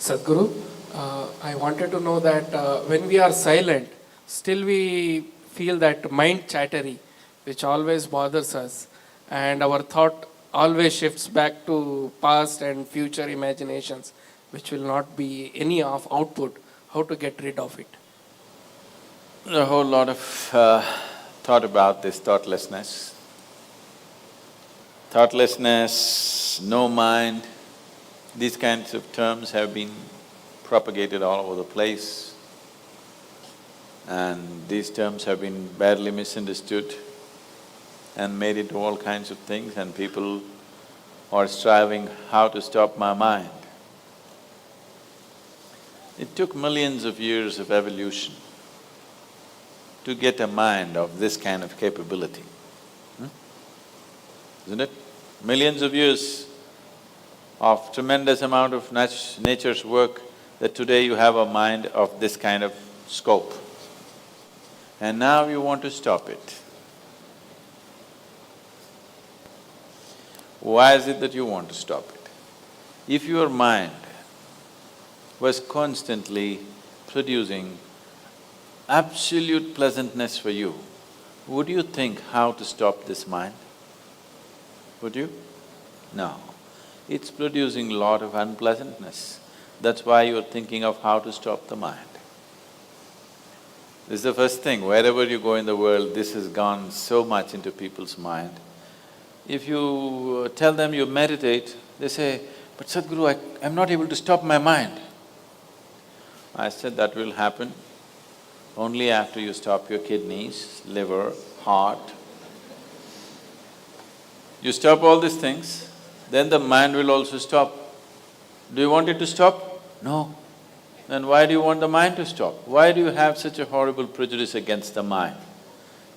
Sadhguru, I wanted to know that when we are silent, still we feel that mind chattery, which always bothers us, and our thought always shifts back to past and future imaginations, which will not be any of output. How to get rid of it? A whole lot of thought about this thoughtlessness. Thoughtlessness, no mind, these kinds of terms have been propagated all over the place, and these terms have been badly misunderstood and made into all kinds of things, and people are striving how to stop my mind. It took millions of years of evolution to get a mind of this kind of capability, isn't it? Millions of years of tremendous amount of nature's work that today you have a mind of this kind of scope. And now you want to stop it. Why is it that you want to stop it? If your mind was constantly producing absolute pleasantness for you, would you think how to stop this mind? Would you? No. It's producing a lot of unpleasantness. That's why you're thinking of how to stop the mind. This is the first thing, wherever you go in the world, this has gone so much into people's mind. If you tell them you meditate, they say, "But Sadhguru, I'm not able to stop my mind." I said, that will happen only after you stop your kidneys, liver, heart. You stop all these things, then the mind will also stop. Do you want it to stop? No. Then why do you want the mind to stop? Why do you have such a horrible prejudice against the mind?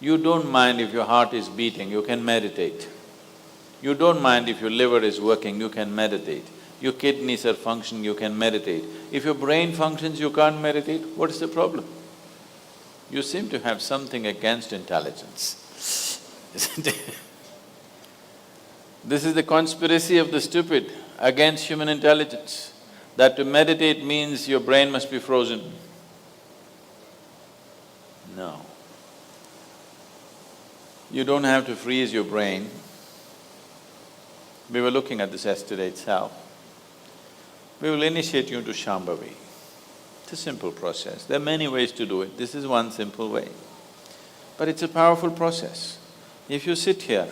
You don't mind if your heart is beating, you can meditate. You don't mind if your liver is working, you can meditate. Your kidneys are functioning, you can meditate. If your brain functions, you can't meditate, what is the problem? You seem to have something against intelligence, isn't it? This is the conspiracy of the stupid against human intelligence, that to meditate means your brain must be frozen. No. You don't have to freeze your brain. We were looking at this yesterday itself. We will initiate you into Shambhavi. It's a simple process. There are many ways to do it. This is one simple way. But it's a powerful process. If you sit here,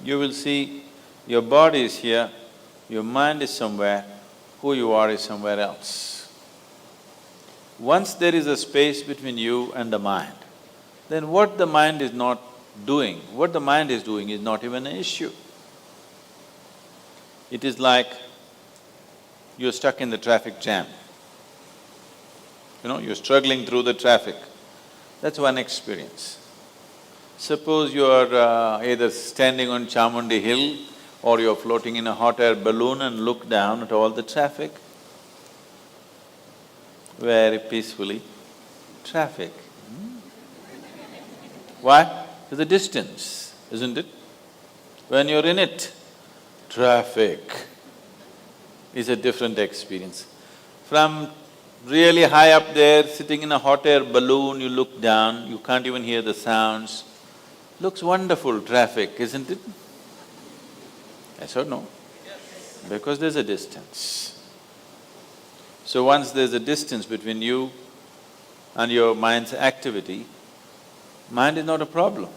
you will see your body is here, your mind is somewhere, who you are is somewhere else. Once there is a space between you and the mind, then what the mind is not doing, what the mind is doing is not even an issue. It is like you're stuck in the traffic jam. You're struggling through the traffic. That's one experience. Suppose you're either standing on Chamundi Hill or you're floating in a hot air balloon and look down at all the traffic. Very peacefully, traffic. Why? There's a distance, isn't it? When you're in it, traffic is a different experience. From really high up there, sitting in a hot air balloon, you look down, you can't even hear the sounds. Looks wonderful, traffic, isn't it? Yes or no? Yes. Because there's a distance. So once there's a distance between you and your mind's activity, mind is not a problem.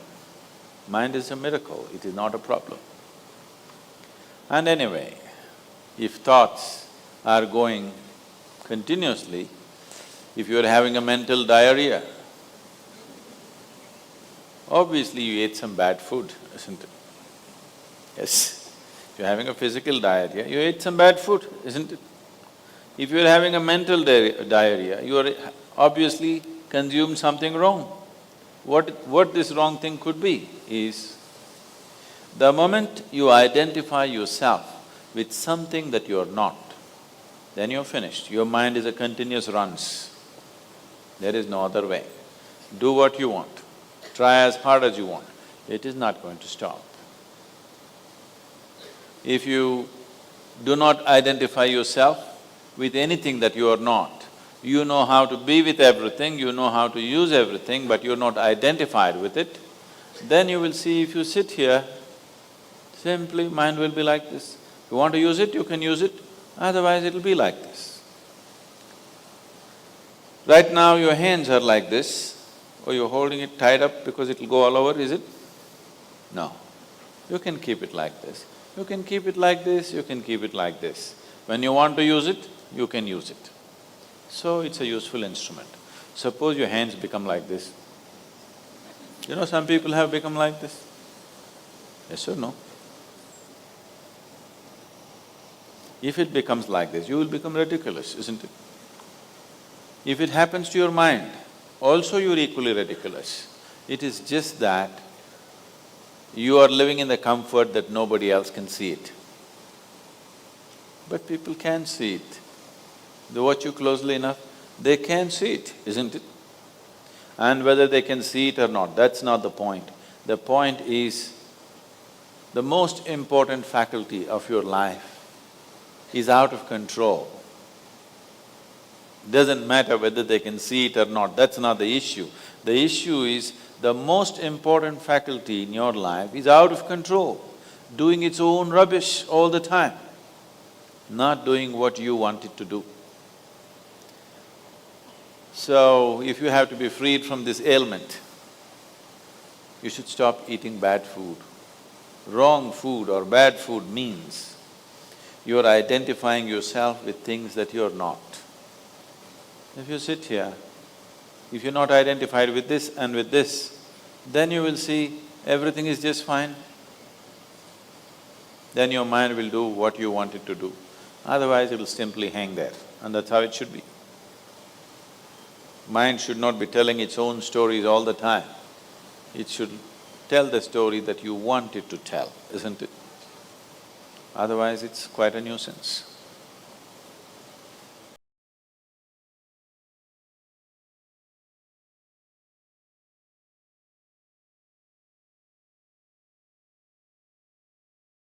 Mind is a miracle, it is not a problem. And anyway, if thoughts are going continuously, if you're having a mental diarrhea, obviously you ate some bad food, isn't it? Yes. If you're having a physical diarrhea, you ate some bad food, isn't it? If you're having a mental diarrhea, you are obviously consumed something wrong. What this wrong thing could be is, the moment you identify yourself with something that you're not, then you're finished. Your mind is a continuous runs. There is no other way. Do what you want, try as hard as you want, it is not going to stop. If you do not identify yourself with anything that you are not. You know how to be with everything, you know how to use everything, but you're not identified with it, then you will see if you sit here, simply mind will be like this. You want to use it, you can use it, otherwise it'll be like this. Right now your hands are like this, or you're holding it tied up because it'll go all over, is it? No. You can keep it like this. You can keep it like this, you can keep it like this. When you want to use it, you can use it. So it's a useful instrument. Suppose your hands become like this. You know, some people have become like this. Yes or no? If it becomes like this, you will become ridiculous, isn't it? If it happens to your mind, also you're equally ridiculous. It is just that you are living in the comfort that nobody else can see it. But people can see it. They watch you closely enough, they can see it, isn't it? And whether they can see it or not, that's not the point. The point is, the most important faculty of your life is out of control. Doesn't matter whether they can see it or not, that's not the issue. The issue is, the most important faculty in your life is out of control, doing its own rubbish all the time, not doing what you want it to do. So, if you have to be freed from this ailment, you should stop eating bad food. Wrong food or bad food means you are identifying yourself with things that you're not. If you sit here, if you're not identified with this and with this, then you will see everything is just fine. Then your mind will do what you want it to do. Otherwise, it will simply hang there, and that's how it should be. Mind should not be telling its own stories all the time. It should tell the story that you want it to tell, isn't it? Otherwise, it's quite a nuisance.